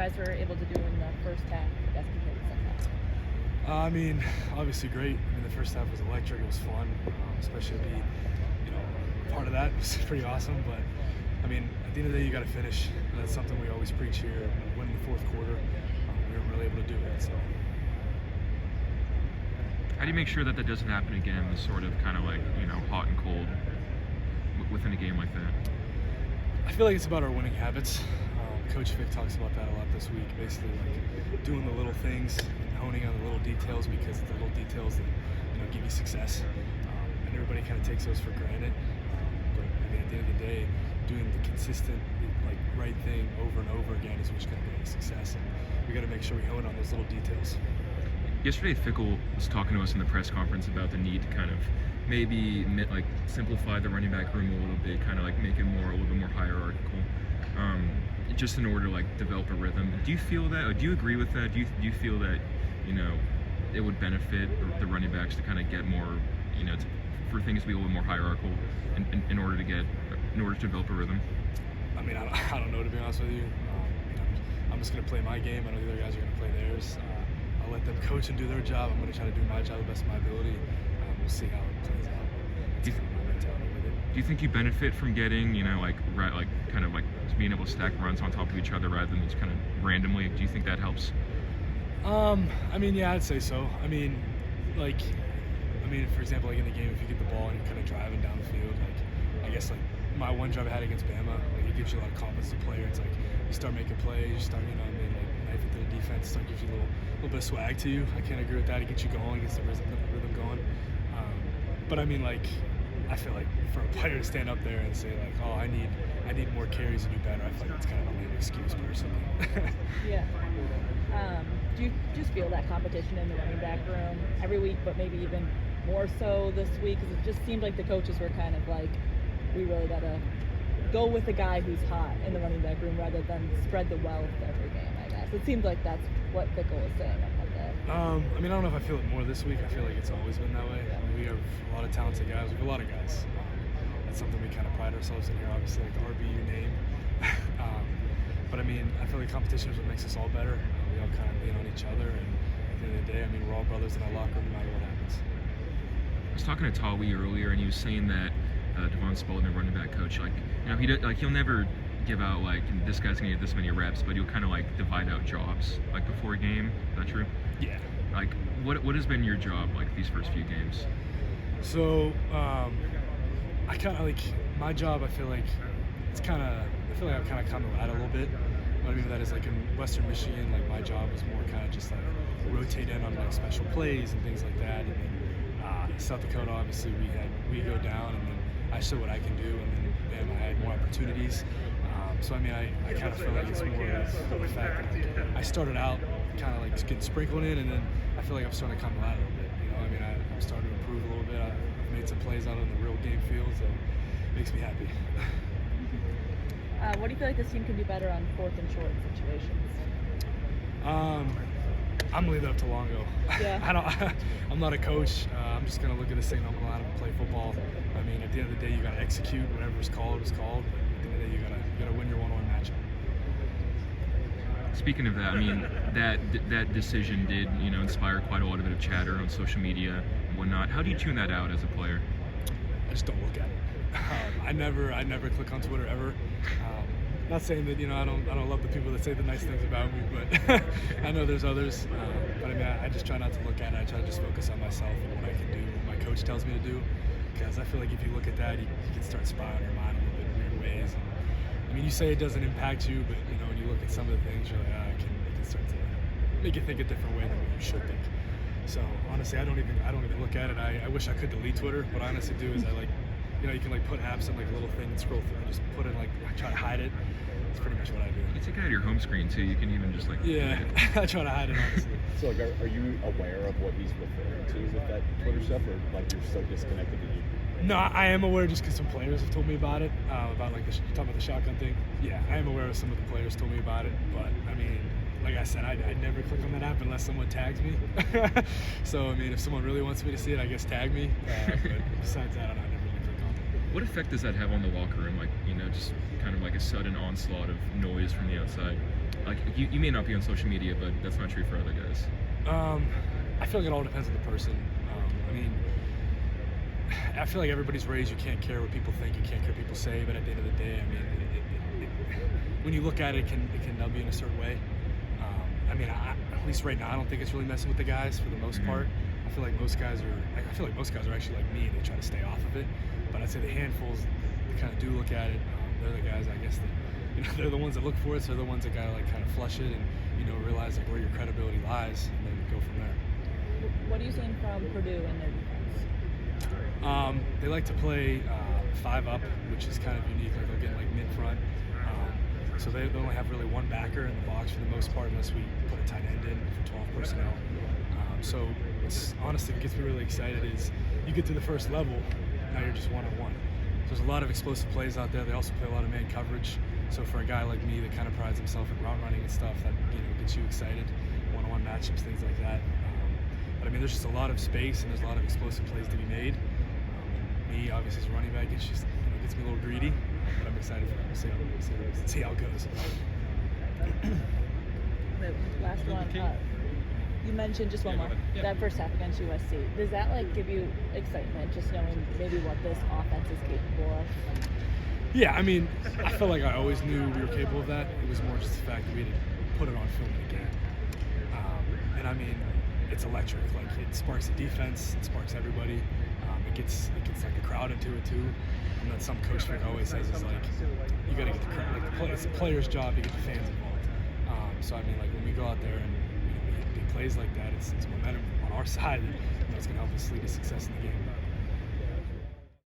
guys were able to do in the first half, I guess, compared to the second half? I mean, obviously great. I mean, the first half was electric. It was fun, especially to be, part of that. It was pretty awesome. But I mean, at the end of the day, you got to finish. And that's something we always preach here. When in the fourth quarter, we weren't really able to do it. So. How do you make sure that doesn't happen again? The sort of kind of like hot and cold within a game like that. I feel like it's about our winning habits. Coach Vic talks about that a lot this week. Basically, like doing the little things and honing on the little details, because it's the little details that give you success. And everybody kind of takes those for granted. But I mean, at the end of the day, doing the consistent, right thing over and over again is what's going to bring you success. And we got to make sure we hone on those little details. Yesterday, Fickle was talking to us in the press conference about the need to kind of maybe simplify the running back room a little bit, kind of make it a little bit more hierarchical, just in order to develop a rhythm. Do you feel that? Or do you agree with that? Do you feel that it would benefit the running backs to kind of get more, for things to be a little more hierarchical in order to develop a rhythm? I mean, I don't know, to be honest with you. I'm just going to play my game. I know the other guys are going to play theirs. I'll let them coach and do their job. I'm going to try to do my job the best of my ability. We'll see how it plays out. Do you think you benefit from getting, being able to stack runs on top of each other rather than just kind of randomly? Do you think that helps? I mean, yeah, I'd say so. I mean, for example, in the game, if you get the ball and you're kind of driving down the field, I guess my one drive I had against Bama, it gives you a lot of confidence as a player. It's you start making plays, you start, knifing through the defense, it gives you a little bit of swag to you. I can't agree with that. It gets you going, gets the rhythm going. But I mean, I feel like for a player to stand up there and say oh, I need more carries to do better, I feel like it's kind of a lame excuse personally. Yeah. Do you just feel that competition in the running back room every week, but maybe even more so this week? Because it just seemed like the coaches were kind of we really gotta go with the guy who's hot in the running back room rather than spread the wealth every game, I guess. It seems like that's what Fickle was saying on Monday. I mean, I don't know if I feel it more this week. I feel like it's always been that way. I mean, we have a lot of talented guys. We have a lot of guys. That's something we kind of pride ourselves in here, obviously, the RBU name. But I mean, I feel like competition is what makes us all better. We all kind of lean on each other, and at the end of the day, I mean, we're all brothers in our locker room no matter what happens. I was talking to Tawi earlier, and he was saying that Devon Spalding, the running back coach, he'll never give out this guy's gonna get this many reps, but he'll kind of divide out jobs before a game. Is that true? Yeah. What has been your job these first few games? So I kind of my job. I feel like I've kind of come the ladder a little bit. What I mean by that is in Western Michigan, my job was more kind of just rotate in on special plays and things like that. And then South Dakota, obviously, we go down, and then I show what I can do, and then bam, I had more opportunities. So I mean, I kind of feel like it's more of the fact that I started out kind of getting sprinkled in, and then I feel like I'm starting to come the ladder a little bit. I mean, I'm starting to improve a little bit. I've made some plays out on the real game field, so it makes me happy. What do you feel like this team can do better on fourth and short situations? I'm gonna leave that up to Longo. Yeah. I'm not a coach. I'm just gonna look at this thing. I'm gonna allow him to play football. I mean, at the end of the day, you gotta execute. Whatever's called is called. But at the end of the day, you gotta win your one-on-one matchup. Speaking of that, I mean, that decision did inspire quite a lot of bit of chatter on social media and whatnot. How do you tune that out as a player? I just don't look at it. I never click on Twitter ever. Not saying that I don't love the people that say the nice things about me, but I know there's others. But I mean, I just try not to look at it. I try to just focus on myself and what I can do, what my coach tells me to do. Because I feel like if you look at that, you can start spiraling your mind a little bit in weird ways. And, I mean, you say it doesn't impact you, but when you look at some of the things, you're like, it can start to make you think a different way than what you should think. So honestly, I don't even look at it. I wish I could delete Twitter. What I honestly do is you can put apps in a little thing and scroll through and just put it try to hide it. That's pretty much what I do. You take it out of your home screen too. You can even just yeah, I try to hide it honestly. So are you aware of what he's referring to with that Twitter stuff, or you're so disconnected that you? No, I am aware just because some players have told me about it. About talking about the shotgun thing. Yeah, I am aware of some of the players told me about it, but I mean, like I said, I'd never click on that app unless someone tags me. So I mean, if someone really wants me to see it, I guess tag me. But besides that, I never really click on it. What effect does that have on the locker room? Just kind of a sudden onslaught of noise from the outside? Like you may not be on social media, but that's not true for other guys. I feel like it all depends on the person. I mean, I feel like everybody's raised you can't care what people think, you can't care what people say, but at the end of the day, I mean, when you look at it, it can nub you in a certain way. I mean, at least right now, I don't think it's really messing with the guys for the most part. I feel like most guys are actually like me, and they try to stay off of it. But I'd say the handfuls that kind of do look at it, they're the guys, I guess, that, they're the ones that look for it. So they're the ones that gotta like kind of flush it and realize like where your credibility lies, and then go from there. What are you seeing from Purdue in their defense? They like to play 5 up, which is kind of unique. Like they'll get like mid front. So they only have really one backer in the box for the most part, unless we put a tight end in for 12 personnel. So it's honestly what gets me really excited is you get to the first level, now you're just one-on-one. So there's a lot of explosive plays out there. They also play a lot of man coverage. So for a guy like me that kind of prides himself in route running and stuff, that gets you excited. One-on-one matchups, things like that. But I mean, there's just a lot of space and there's a lot of explosive plays to be made. Me, obviously, as a running back, it's just gets me a little greedy. But I'm excited for it. We'll see how it goes. The last one. You mentioned just one more. That first half against USC. Does that like give you excitement, just knowing maybe what this offense is capable of? Yeah, I mean, I felt like I always knew we were capable of that. It was more just the fact that we had to put it on film again. And I mean, it's electric. Like it sparks the defense, it sparks everybody. It gets like the crowd into it too. And that's some coach friend always says is like you got to get the crowd. Like it's the player's job to get the fans involved. So I mean, like when we go out there and we hit big plays like that, it's momentum on our side. And it's going to help us lead to success in the game.